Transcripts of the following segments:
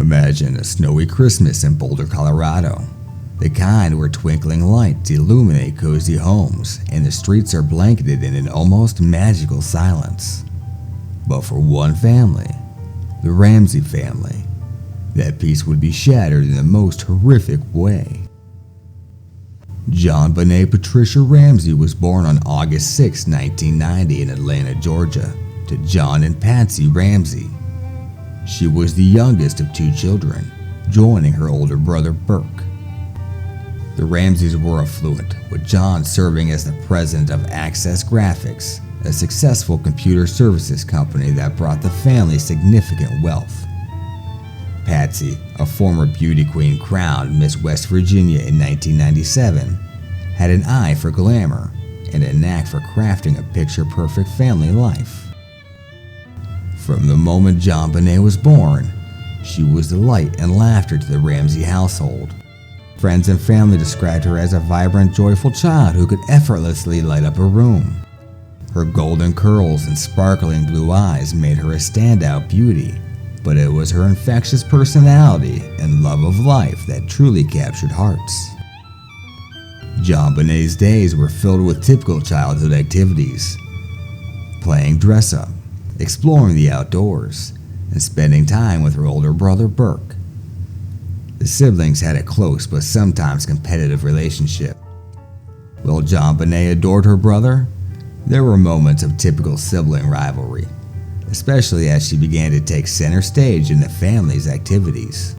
Imagine a snowy Christmas in Boulder, Colorado. The kind where twinkling lights illuminate cozy homes and the streets are blanketed in an almost magical silence. But for one family, the Ramsey family, that peace would be shattered in the most horrific way. JonBenét Patricia Ramsey was born on August 6, 1990 in Atlanta, Georgia, to John and Patsy Ramsey. She was the youngest of two children, joining her older brother Burke. The Ramseys were affluent, with John serving as the president of Access Graphics, a successful computer services company that brought the family significant wealth. Patsy, a former beauty queen crowned Miss West Virginia in 1997, had an eye for glamour and a knack for crafting a picture-perfect family life. From the moment JonBenét was born, she was the light and laughter to the Ramsey household. Friends and family described her as a vibrant, joyful child who could effortlessly light up a room. Her golden curls and sparkling blue eyes made her a standout beauty, but it was her infectious personality and love of life that truly captured hearts. JonBenét's days were filled with typical childhood activities: playing dress-up, exploring the outdoors, and spending time with her older brother Burke. The siblings had a close but sometimes competitive relationship. While JonBenét adored her brother, there were moments of typical sibling rivalry, especially as she began to take center stage in the family's activities.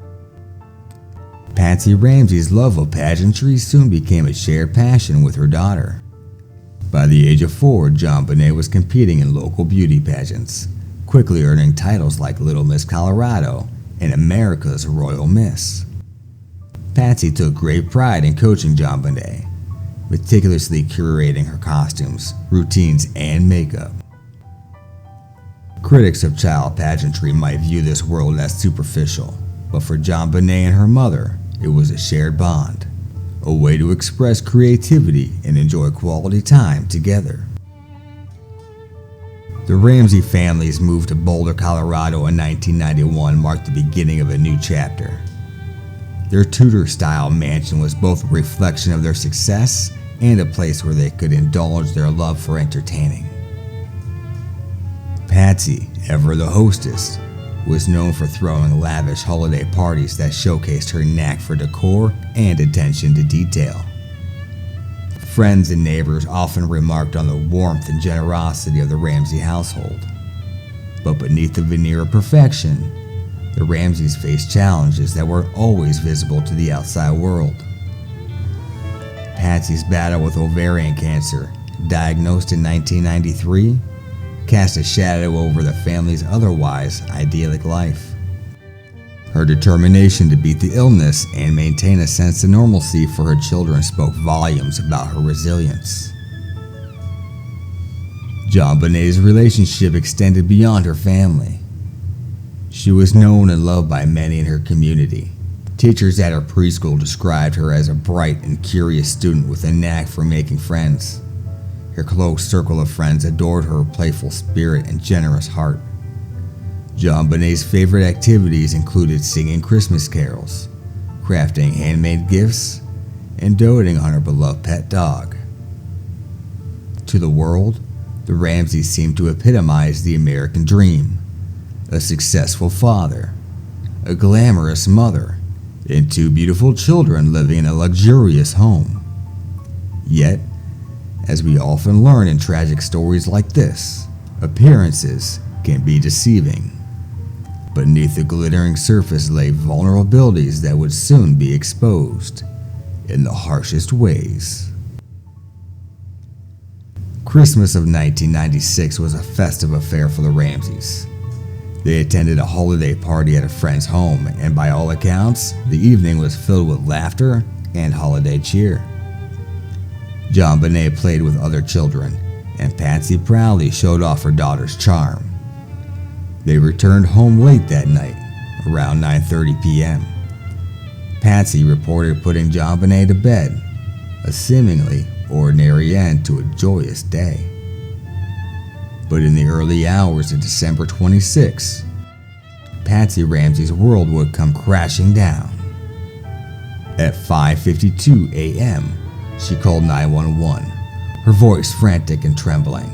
Patsy Ramsey's love of pageantry soon became a shared passion with her daughter. By the age of 4, JonBenét was competing in local beauty pageants, quickly earning titles like Little Miss Colorado and America's Royal Miss. Patsy took great pride in coaching JonBenét, meticulously curating her costumes, routines, and makeup. Critics of child pageantry might view this world as superficial, but for JonBenét and her mother, it was a shared bond, a way to express creativity and enjoy quality time together. The Ramsey family's move to Boulder, Colorado in 1991 marked the beginning of a new chapter. Their Tudor-style mansion was both a reflection of their success and a place where they could indulge their love for entertaining. Patsy, ever the hostess, was known for throwing lavish holiday parties that showcased her knack for decor and attention to detail. Friends and neighbors often remarked on the warmth and generosity of the Ramsey household. But beneath the veneer of perfection, the Ramseys faced challenges that weren't always visible to the outside world. Patsy's battle with ovarian cancer, diagnosed in 1993, cast a shadow over the family's otherwise idyllic life. Her determination to beat the illness and maintain a sense of normalcy for her children spoke volumes about her resilience. JonBenét's relationship extended beyond her family. She was known and loved by many in her community. Teachers at her preschool described her as a bright and curious student with a knack for making friends. Her close circle of friends adored her playful spirit and generous heart. JonBenét's favorite activities included singing Christmas carols, crafting handmade gifts, and doting on her beloved pet dog. To the world, the Ramseys seemed to epitomize the American dream: a successful father, a glamorous mother, and two beautiful children living in a luxurious home. Yet, as we often learn in tragic stories like this, appearances can be deceiving. Beneath the glittering surface lay vulnerabilities that would soon be exposed in the harshest ways. Christmas of 1996 was a festive affair for the Ramseys. They attended a holiday party at a friend's home, and by all accounts, the evening was filled with laughter and holiday cheer. JonBenét played with other children, and Patsy proudly showed off her daughter's charm. They returned home late that night, around 9:30 p.m. Patsy reported putting JonBenét to bed, a seemingly ordinary end to a joyous day. But in the early hours of December 26, Patsy Ramsey's world would come crashing down. At 5:52 a.m., she called 911, her voice frantic and trembling.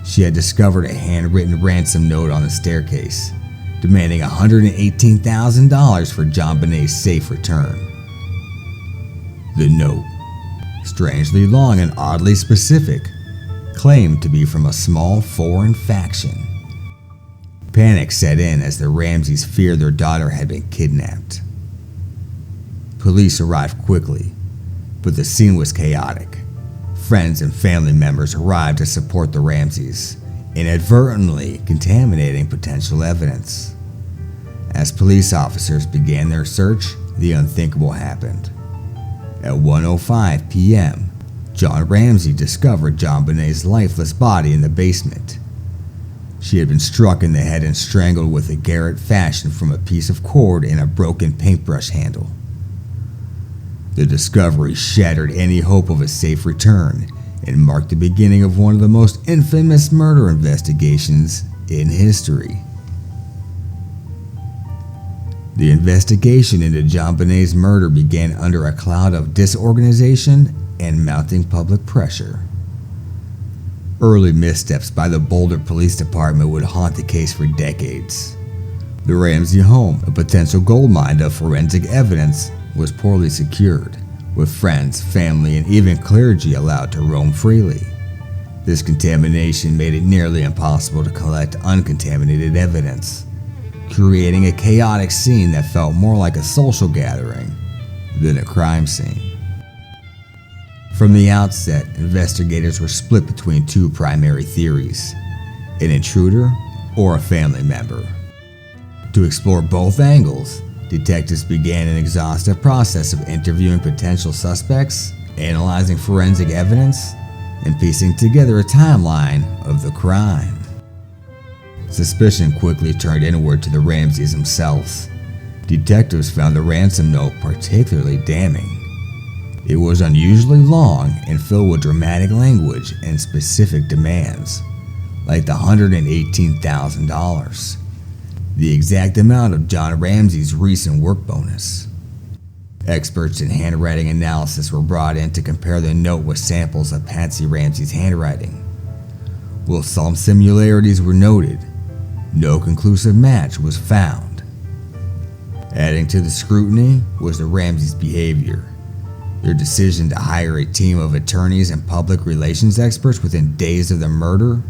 She had discovered a handwritten ransom note on the staircase, demanding $118,000 for JonBenét's safe return. The note, strangely long and oddly specific, claimed to be from a small foreign faction. Panic set in as the Ramseys feared their daughter had been kidnapped. Police arrived quickly, but the scene was chaotic. Friends and family members arrived to support the Ramseys, inadvertently contaminating potential evidence. As police officers began their search, the unthinkable happened. At 1:05 p.m., John Ramsey discovered JonBenét's lifeless body in the basement. She had been struck in the head and strangled with a garrote fashioned from a piece of cord and a broken paintbrush handle. The discovery shattered any hope of a safe return and marked the beginning of one of the most infamous murder investigations in history. The investigation into JonBenét's murder began under a cloud of disorganization and mounting public pressure. Early missteps by the Boulder Police Department would haunt the case for decades. The Ramsey home, a potential goldmine of forensic evidence, was poorly secured, with friends, family, and even clergy allowed to roam freely. This contamination made it nearly impossible to collect uncontaminated evidence, creating a chaotic scene that felt more like a social gathering than a crime scene. From the outset, investigators were split between two primary theories: an intruder or a family member. To explore both angles, detectives began an exhaustive process of interviewing potential suspects, analyzing forensic evidence, and piecing together a timeline of the crime. Suspicion quickly turned inward to the Ramseys themselves. Detectives found the ransom note particularly damning. It was unusually long and filled with dramatic language and specific demands, like the $118,000. The exact amount of John Ramsey's recent work bonus. Experts in handwriting analysis were brought in to compare the note with samples of Patsy Ramsey's handwriting. While some similarities were noted, no conclusive match was found. Adding to the scrutiny was the Ramseys' behavior. Their decision to hire a team of attorneys and public relations experts within days of the murder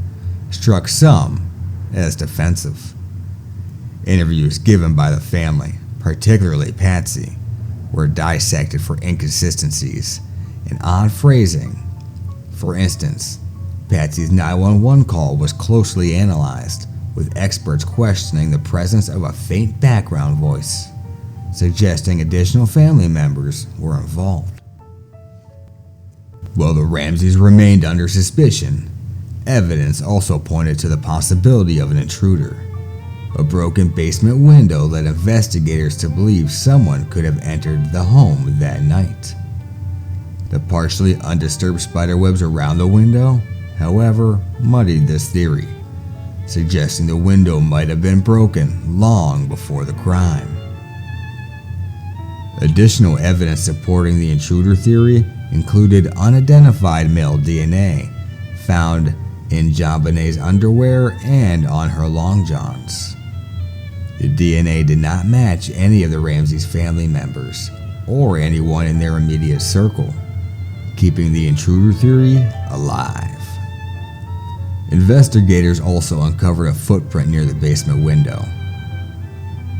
struck some as defensive. Interviews given by the family, particularly Patsy, were dissected for inconsistencies and odd phrasing. For instance, Patsy's 911 call was closely analyzed, with experts questioning the presence of a faint background voice, suggesting additional family members were involved. While the Ramseys remained under suspicion, evidence also pointed to the possibility of an intruder. A broken basement window led investigators to believe someone could have entered the home that night. The partially undisturbed spiderwebs around the window, however, muddied this theory, suggesting the window might have been broken long before the crime. Additional evidence supporting the intruder theory included unidentified male DNA found in JonBenét's underwear and on her long johns. The DNA did not match any of the Ramseys' family members or anyone in their immediate circle, keeping the intruder theory alive. Investigators also uncovered a footprint near the basement window,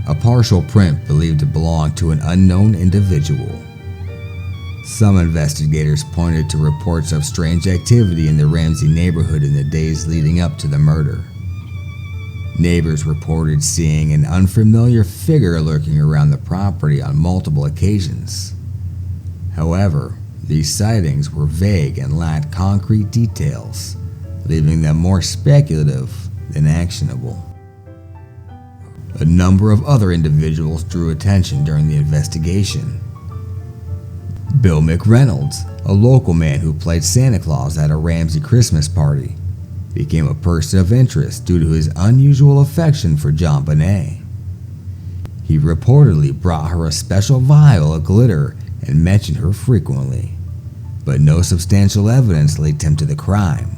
a partial print believed to belong to an unknown individual. Some investigators pointed to reports of strange activity in the Ramsey neighborhood in the days leading up to the murder. Neighbors reported seeing an unfamiliar figure lurking around the property on multiple occasions. However, these sightings were vague and lacked concrete details, leaving them more speculative than actionable. A number of other individuals drew attention during the investigation. Bill McReynolds, a local man who played Santa Claus at a Ramsey Christmas party, became a person of interest due to his unusual affection for JonBenét. He reportedly brought her a special vial of glitter and mentioned her frequently, but no substantial evidence linked him to the crime.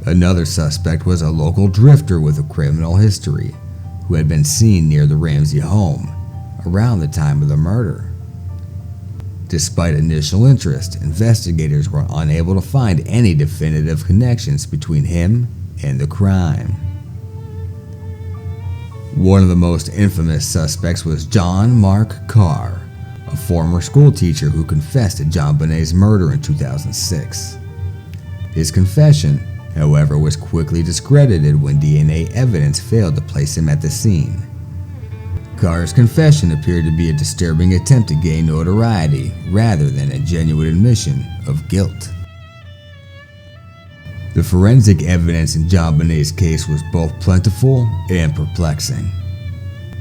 Another suspect was a local drifter with a criminal history who had been seen near the Ramsey home around the time of the murder. Despite initial interest, investigators were unable to find any definitive connections between him and the crime. One of the most infamous suspects was John Mark Karr, a former schoolteacher who confessed to JonBenét's murder in 2006. His confession, however, was quickly discredited when DNA evidence failed to place him at the scene. Karr's confession appeared to be a disturbing attempt to gain notoriety rather than a genuine admission of guilt. The forensic evidence in JonBenét's case was both plentiful and perplexing.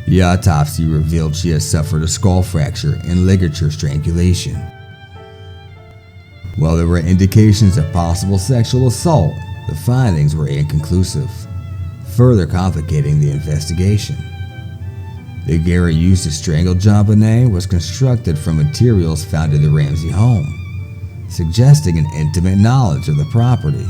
The autopsy revealed she had suffered a skull fracture and ligature strangulation. While there were indications of possible sexual assault, the findings were inconclusive, further complicating the investigation. The garrote used to strangle JonBenét was constructed from materials found in the Ramsey home, suggesting an intimate knowledge of the property.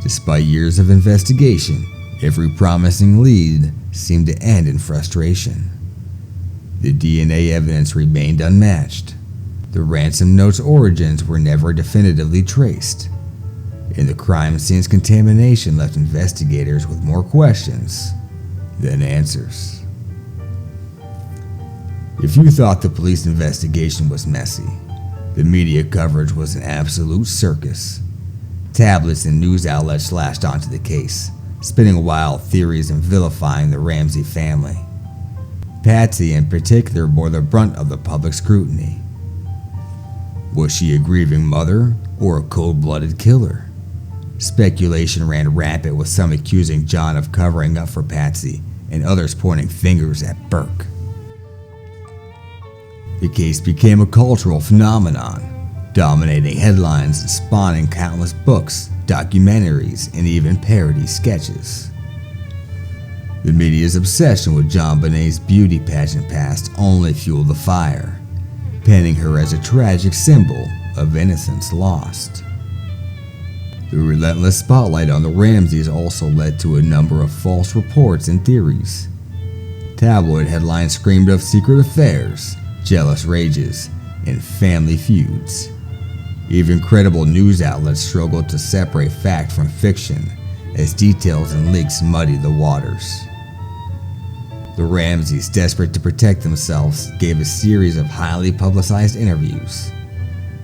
Despite years of investigation, every promising lead seemed to end in frustration. The DNA evidence remained unmatched. The ransom note's origins were never definitively traced, and the crime scene's contamination left investigators with more questions than answers. If you thought the police investigation was messy, the media coverage was an absolute circus. Tablets and news outlets lashed onto the case, spinning wild theories and vilifying the Ramsey family. Patsy in particular bore the brunt of the public scrutiny. Was she a grieving mother or a cold-blooded killer? Speculation ran rampant, with some accusing John of covering up for Patsy and others pointing fingers at Burke. The case became a cultural phenomenon, dominating headlines and spawning countless books, documentaries, and even parody sketches. The media's obsession with JonBenét's beauty pageant past only fueled the fire, painting her as a tragic symbol of innocence lost. The relentless spotlight on the Ramseys also led to a number of false reports and theories. Tabloid headlines screamed of secret affairs, jealous rages, and family feuds. Even credible news outlets struggled to separate fact from fiction, as details and leaks muddied the waters. The Ramseys, desperate to protect themselves, gave a series of highly publicized interviews.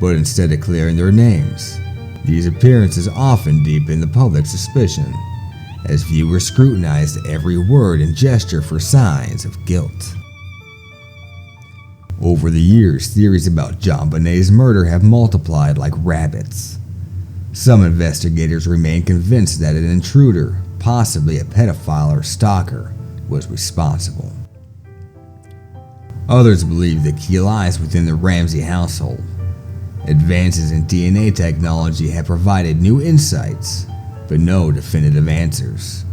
But instead of clearing their names, these appearances often deepened the public suspicion, as viewers scrutinized every word and gesture for signs of guilt. Over the years, theories about JonBenét's murder have multiplied like rabbits. Some investigators remain convinced that an intruder, possibly a pedophile or stalker, was responsible. Others believe the key lies within the Ramsey household. Advances in DNA technology have provided new insights, but no definitive answers.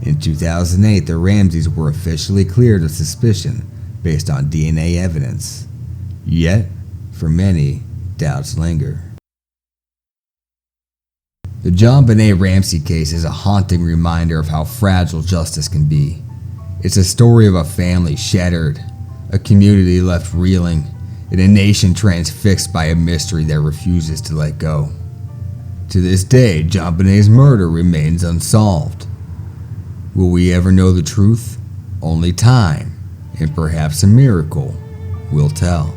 In 2008, the Ramseys were officially cleared of suspicion based on DNA evidence. Yet, for many, doubts linger. The JonBenét Ramsey case is a haunting reminder of how fragile justice can be. It's a story of a family shattered, a community left reeling, and a nation transfixed by a mystery that refuses to let go. To this day, JonBenét's murder remains unsolved. Will we ever know the truth? Only time, and perhaps a miracle, will tell.